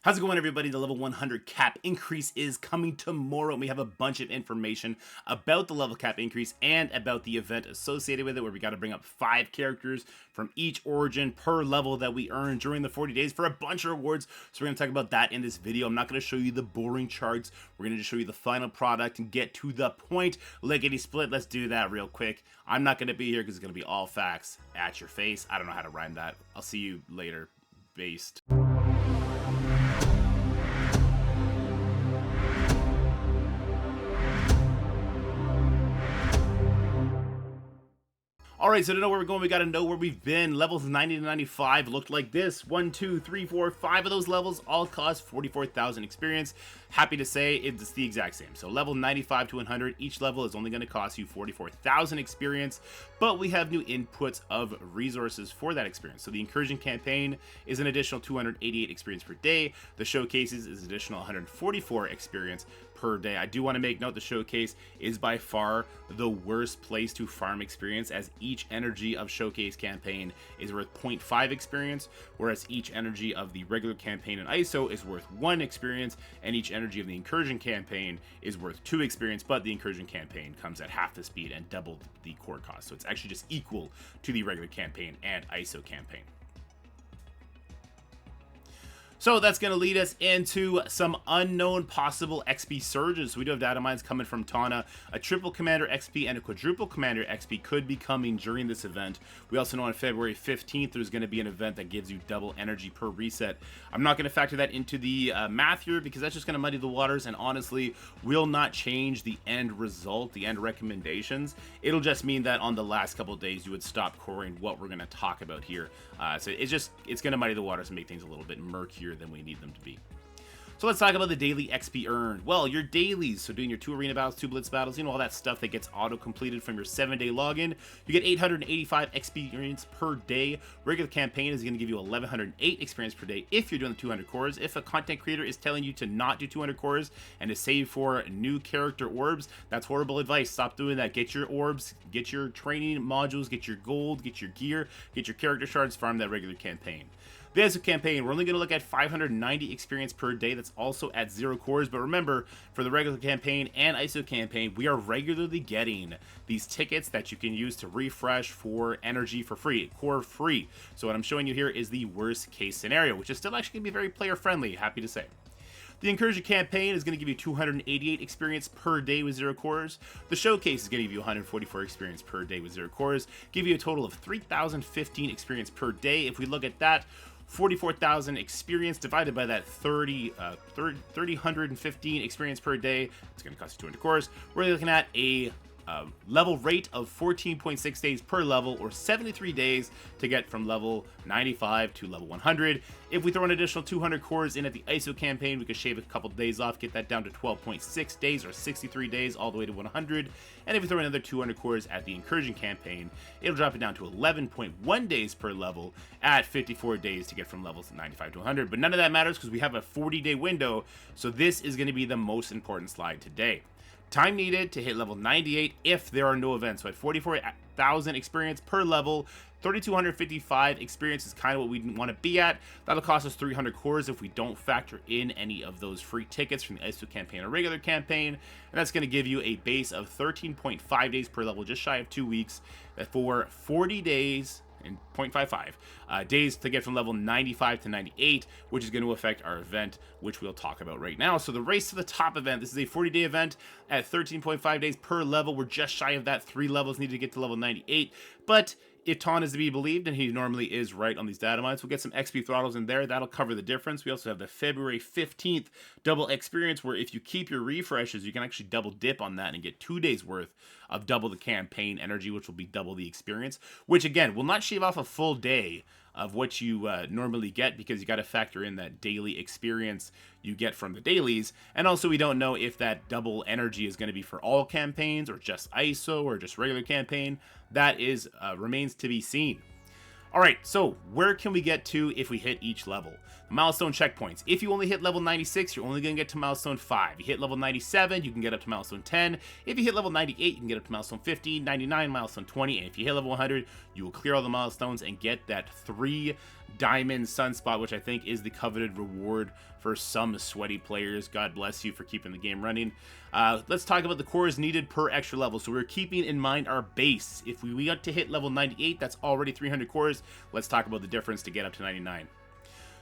How's it going, everybody? The level 100 cap increase is coming tomorrow, and we have a bunch of information about the level cap increase and about the event associated with it, where we got to bring up 5 characters from each origin per level that we earn during the 40 days for a bunch of rewards. So we're going to talk about that in this video. I'm not going to show you the boring charts. We're going to just show you the final product and get to the point. Lickety split, let's do that real quick. I'm not going to be here because it's going to be all facts at your face. I don't know how to rhyme that. I'll see you later, based. Alright, so to know where we're going, we got to know where we've been. Levels 90 to 95 looked like this. 1, 2, 3, 4, 5 of those levels all cost 44,000 experience. Happy to say it's the exact same. So level 95 to 100, each level is only going to cost you 44,000 experience, but we have new inputs of resources for that experience. So the Incursion campaign is an additional 288 experience per day. The Showcases is additional 144 experience per day. I do want to make note the Showcase is by far the worst place to farm experience, as each energy of Showcase campaign is worth 0.5 experience, whereas each energy of the regular campaign in ISO is worth 1 experience, and each energy of the Incursion campaign is worth 2 experience, but the Incursion campaign comes at half the speed and double the core cost, so it's actually just equal to the regular campaign and ISO campaign. So that's going to lead us into some unknown possible XP surges. So we do have data mines coming from Tana. A triple commander XP and a quadruple commander XP could be coming during this event. We also know on February 15th there's going to be an event that gives you double energy per reset. I'm not going to factor that into the math here because that's just going to muddy the waters and honestly will not change the end result, the end recommendations. It'll just mean that on the last couple of days you would stop coring what we're going to talk about here. So it's going to muddy the waters and make things a little bit murkier than we need them to be. So let's talk about the daily XP earned. Well, your dailies, so doing your 2 arena battles, 2 blitz battles, you know, all that stuff that gets auto-completed from your 7-day login. You get 885 experience per day. Regular campaign is going to give you 1108 experience per day if you're doing the 200 cores. If a content creator is telling you to not do 200 cores and to save for new character orbs, that's horrible advice. Stop doing that. Get your orbs, get your training modules, get your gold, get your gear, get your character shards, farm that regular campaign. The ISO campaign, we're only going to look at 590 experience per day. That's also at 0 cores. But remember, for the regular campaign and ISO campaign, we are regularly getting these tickets that you can use to refresh for energy for free, core free. So what I'm showing you here is the worst case scenario, which is still actually going to be very player friendly, happy to say. The Incursion campaign is going to give you 288 experience per day with 0 cores. The Showcase is going to give you 144 experience per day with 0 cores, give you a total of 3,015 experience per day. If we look at that, 44,000 experience divided by that 3,115 experience per day, it's going to cost you 200 cores. We're looking at a level rate of 14.6 days per level, or 73 days to get from level 95 to level 100. If we throw an additional 200 cores in at the ISO campaign, we could shave a couple days off, get that down to 12.6 days or 63 days all the way to 100. And if we throw another 200 cores at the Incursion campaign, it'll drop it down to 11.1 days per level at 54 days to get from levels 95 to 100. But none of that matters because we have a 40-day window, so this is going to be the most important slide today. Time needed to hit level 98 if there are no events. So at 44,000 experience per level, 3,255 experience is kind of what we want to be at. That'll cost us 300 cores if we don't factor in any of those free tickets from the ISO campaign or regular campaign. And that's going to give you a base of 13.5 days per level, just shy of 2 weeks, for 40 days and 0.55 days to get from level 95 to 98, which is going to affect our event, which we'll talk about right now. So the Race to the Top event, this is a 40-day event at 13.5 days per level. We're just shy of that. 3 levels needed to get to level 98, but if Ton is to be believed, and he normally is right on these data mines, we'll get some XP throttles in there. That'll cover the difference. We also have the February 15th double experience, where if you keep your refreshes, you can actually double dip on that and get 2 days worth of double the campaign energy, which will be double the experience, which again will not shave off a full day of what you normally get, because you got to factor in that daily experience you get from the dailies. And also, we don't know if that double energy is going to be for all campaigns or just ISO or just regular campaign. That is remains to be seen. Alright, so where can we get to if we hit each level? Milestone checkpoints. If you only hit level 96, you're only going to get to milestone 5. You hit level 97, you can get up to milestone 10. If you hit level 98, you can get up to milestone 50, 99, milestone 20. And if you hit level 100, you will clear all the milestones and get that 3 Diamond Sunspot, which I think is the coveted reward for some sweaty players. God bless you for keeping the game running. Let's talk about the cores needed per extra level. So we're keeping in mind our base. If we got to hit level 98, that's already 300 cores. Let's talk about the difference to get up to 99.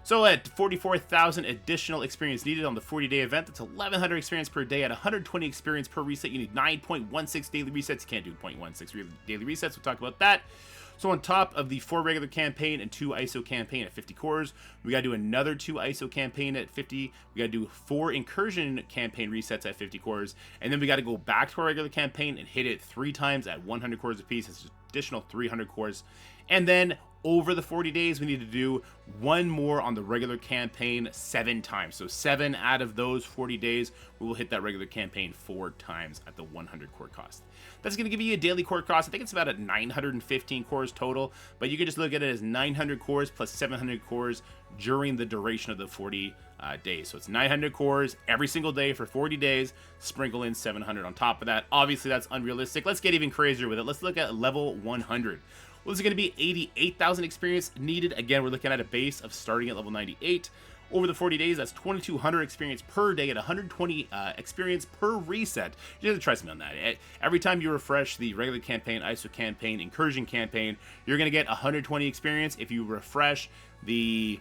So at 44,000 additional experience needed on the 40-day event, that's 1,100 experience per day. At 120 experience per reset, you need 9.16 daily resets. You can't do 0.16 daily resets. We'll talk about that. So on top of the 4 regular campaign and 2 ISO campaign at 50 cores, we got to do another 2 ISO campaign at 50. We got to do 4 incursion campaign resets at 50 cores. And then we got to go back to our regular campaign and hit it 3 times at 100 cores apiece. That's additional 300 cores. And then over the 40 days, we need to do 1 more on the regular campaign 7 times. So 7 out of those 40 days, we will hit that regular campaign 4 times at the 100 core cost. That's going to give you a daily core cost. I think it's about at 915 cores total, but you can just look at it as 900 cores plus 700 cores during the duration of the 40 days. So it's 900 cores every single day for 40 days, sprinkle in 700 on top of that. Obviously, that's unrealistic. Let's get even crazier with it. Let's look at level 100. Well, this is going to be 88,000 experience needed. Again, we're looking at a base of starting at level 98. Over the 40 days, that's 2,200 experience per day at 120 experience per reset. You have to try something on that. Every time you refresh the regular campaign, ISO campaign, incursion campaign, you're going to get 120 experience. If you refresh the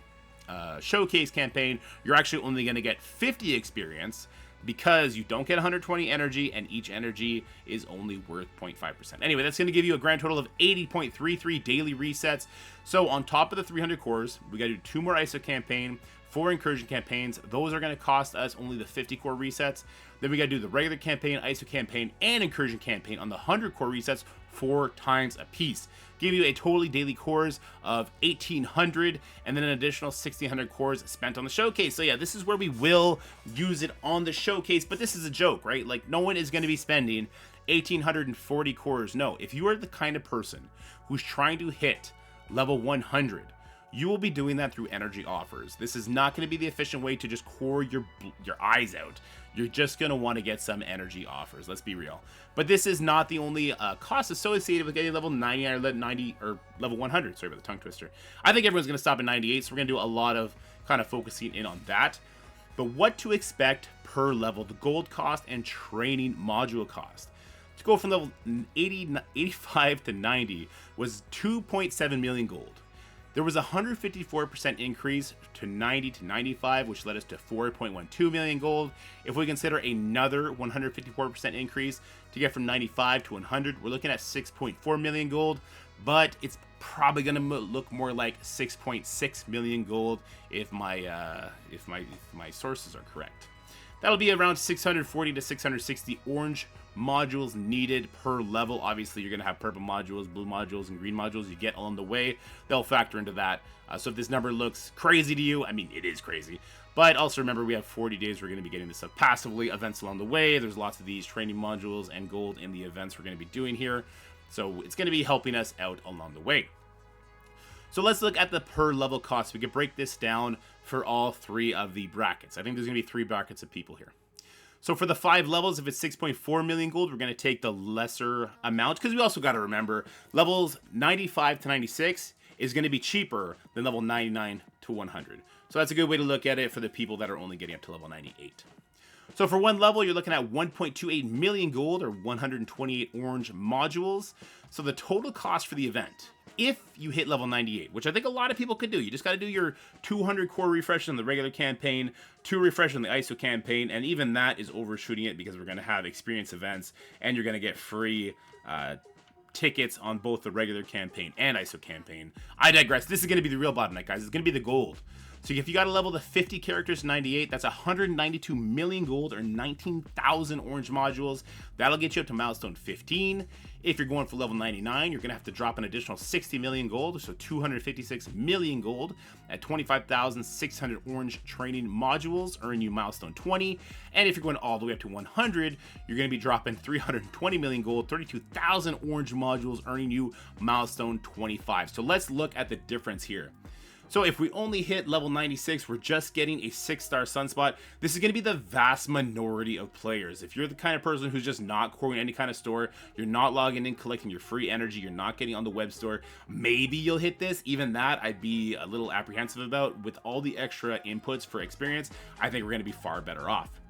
showcase campaign, you're actually only going to get 50 experience, because you don't get 120 energy, and each energy is only worth 0.5%. Anyway, that's going to give you a grand total of 80.33 daily resets. So on top of the 300 cores, we got to do 2 more ISO campaign, 4 incursion campaigns. Those are going to cost us only the 50 core resets. Then we got to do the regular campaign, ISO campaign, and incursion campaign on the 100 core resets 4 times a piece. Give you a totally daily cores of 1,800, and then an additional 1,600 cores spent on the showcase. So yeah, this is where we will use it on the showcase, but this is a joke, right? Like, no one is going to be spending 1,840 cores. No, if you are the kind of person who's trying to hit level 100, you will be doing that through energy offers. This is not going to be the efficient way to just core your eyes out. You're just going to want to get some energy offers. Let's be real. But this is not the only cost associated with getting level 90 or level 100. Sorry about the tongue twister. I think everyone's going to stop at 98, so we're going to do a lot of kind of focusing in on that. But what to expect per level, the gold cost and training module cost. To go from level 85 to 90 was 2.7 million gold. There was a 154% increase to 90 to 95, which led us to 4.12 million gold. If we consider another 154% increase to get from 95 to 100, we're looking at 6.4 million gold, but it's probably going to look more like 6.6 million gold if my sources are correct. That'll be around 640 to 660 orange modules needed per level. Obviously, you're going to have purple modules, blue modules, and green modules you get along the way. They'll factor into that. So if this number looks crazy to you, I mean, it is crazy. But also remember, we have 40 days we're going to be getting this stuff passively, events along the way. There's lots of these training modules and gold in the events we're going to be doing here. So it's going to be helping us out along the way. So let's look at the per level cost. We can break this down for all 3 of the brackets. I think there's going to be 3 brackets of people here. So for the 5 levels, if it's 6.4 million gold, we're going to take the lesser amount, because we also got to remember levels 95 to 96 is going to be cheaper than level 99 to 100. So that's a good way to look at it for the people that are only getting up to level 98. So for 1 level, you're looking at 1.28 million gold or 128 orange modules. So the total cost for the event, if you hit level 98, which I think a lot of people could do, you just got to do your 200 core refreshes on the regular campaign, 2 refreshes on the ISO campaign, and even that is overshooting it because we're going to have experience events and you're going to get free tickets on both the regular campaign and ISO campaign. I digress. This is going to be the real bottleneck, guys. It's going to be the gold. So if you got to level the 50 characters to 98, that's 192 million gold or 19,000 orange modules. That'll get you up to milestone 15. If you're going for level 99, you're going to have to drop an additional 60 million gold, so 256 million gold at 25,600 orange training modules, earning you milestone 20. And if you're going all the way up to 100, you're going to be dropping 320 million gold, 32,000 orange modules, earning you milestone 25. So let's look at the difference here. So if we only hit level 96, we're just getting a 6-star sunspot. This is going to be the vast minority of players. If you're the kind of person who's just not coring any kind of store, you're not logging in, collecting your free energy, you're not getting on the web store, maybe you'll hit this. Even that, I'd be a little apprehensive about. With all the extra inputs for experience, I think we're going to be far better off.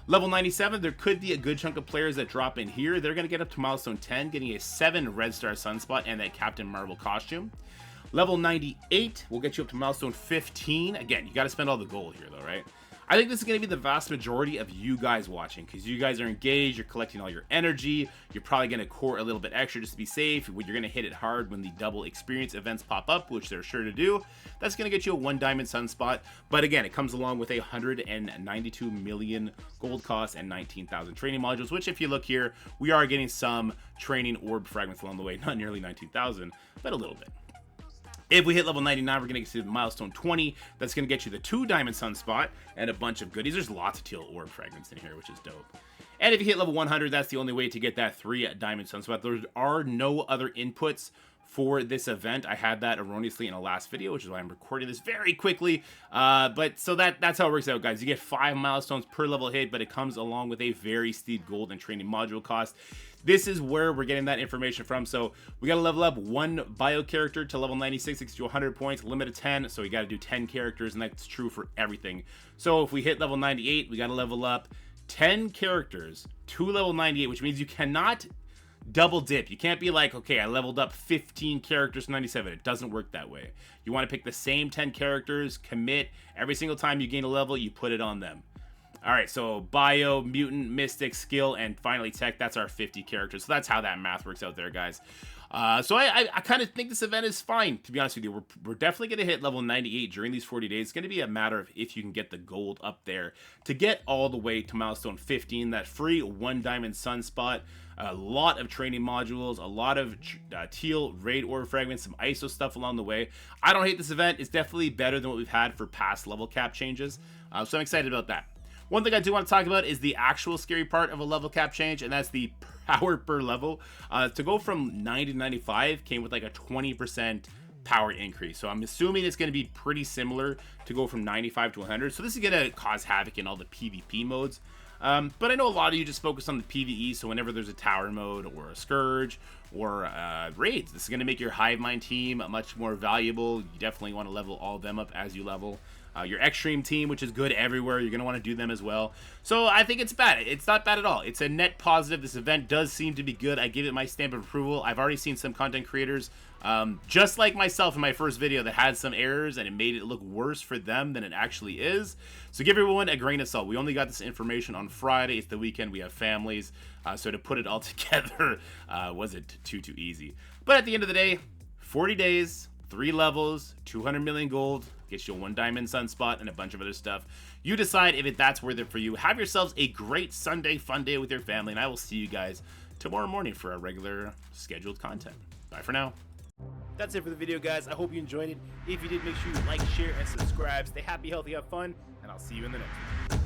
Level 97, there could be a good chunk of players that drop in here. They're going to get up to milestone 10, getting a 7 red star sunspot and that Captain Marvel costume. Level 98 will get you up to milestone 15. Again, you got to spend all the gold here though, right? I think this is going to be the vast majority of you guys watching, because you guys are engaged, you're collecting all your energy, you're probably going to core a little bit extra just to be safe. You're going to hit it hard when the double experience events pop up, which they're sure to do. That's going to get you a 1 diamond sunspot, but again, it comes along with a 192 million gold cost and 19,000 training modules, which if you look here, we are getting some training orb fragments along the way, not nearly 19,000, but a little bit. If we hit level 99, we're going to get to milestone 20. That's going to get you the 2 diamond sunspot and a bunch of goodies. There's lots of teal orb fragments in here, which is dope. And if you hit level 100, that's the only way to get that 3 diamond sunspot. There are no other inputs for this event. I had that erroneously in a last video, which is why I'm recording this very quickly. But so that's how it works out, guys. You get 5 milestones per level hit, but it comes along with a very steep gold and training module cost. This is where we're getting that information from. So we got to level up 1 bio character to level 96, gets you 100 points, limit of 10. So we got to do 10 characters, and that's true for everything. So if we hit level 98, we got to level up 10 characters to level 98, which means you cannot double dip. You can't be like, okay, I leveled up 15 characters to 97. It doesn't work that way. You want to pick the same 10 characters, commit. Every single time you gain a level, you put it on them. All right, so bio, mutant, mystic, skill, and finally tech. That's our 50 characters. So that's how that math works out there, guys. So I kind of think this event is fine, to be honest with you. We're definitely going to hit level 98 during these 40 days. It's going to be a matter of if you can get the gold up there to get all the way to milestone 15, that free 1 diamond sunspot, a lot of training modules, a lot of teal raid orb fragments, some ISO stuff along the way. I don't hate this event. It's definitely better than what we've had for past level cap changes. So I'm excited about that. One thing I do want to talk about is the actual scary part of a level cap change, and that's the power per level. To go from 90 to 95 came with like a 20% power increase. So I'm assuming it's going to be pretty similar to go from 95 to 100. So this is going to cause havoc in all the PvP modes. But I know a lot of you just focus on the PvE, so whenever there's a tower mode or a scourge or raids, this is going to make your hive mind team much more valuable. You definitely want to level all of them up as you level. Your extreme team, which is good everywhere, you're going to want to do them as well. So I think it's bad. It's not bad at all. It's a net positive. This event does seem to be good. I give it my stamp of approval. I've already seen some content creators, just like myself in my first video, that had some errors and it made it look worse for them than it actually is. So give everyone a grain of salt. We only got this information on Friday. It's the weekend. We have families. So to put it all together wasn't too easy. But at the end of the day, 40 days, 3 levels, 200 million gold, gets you a 1 diamond sunspot and a bunch of other stuff. You decide if that's worth it for you. Have yourselves a great Sunday fun day with your family, and I will see you guys tomorrow morning for our regular scheduled content. Bye for now. That's it for the video, guys. I hope you enjoyed it. If you did, make sure you like, share, and subscribe. Stay happy, healthy, have fun, and I'll see you in the next one.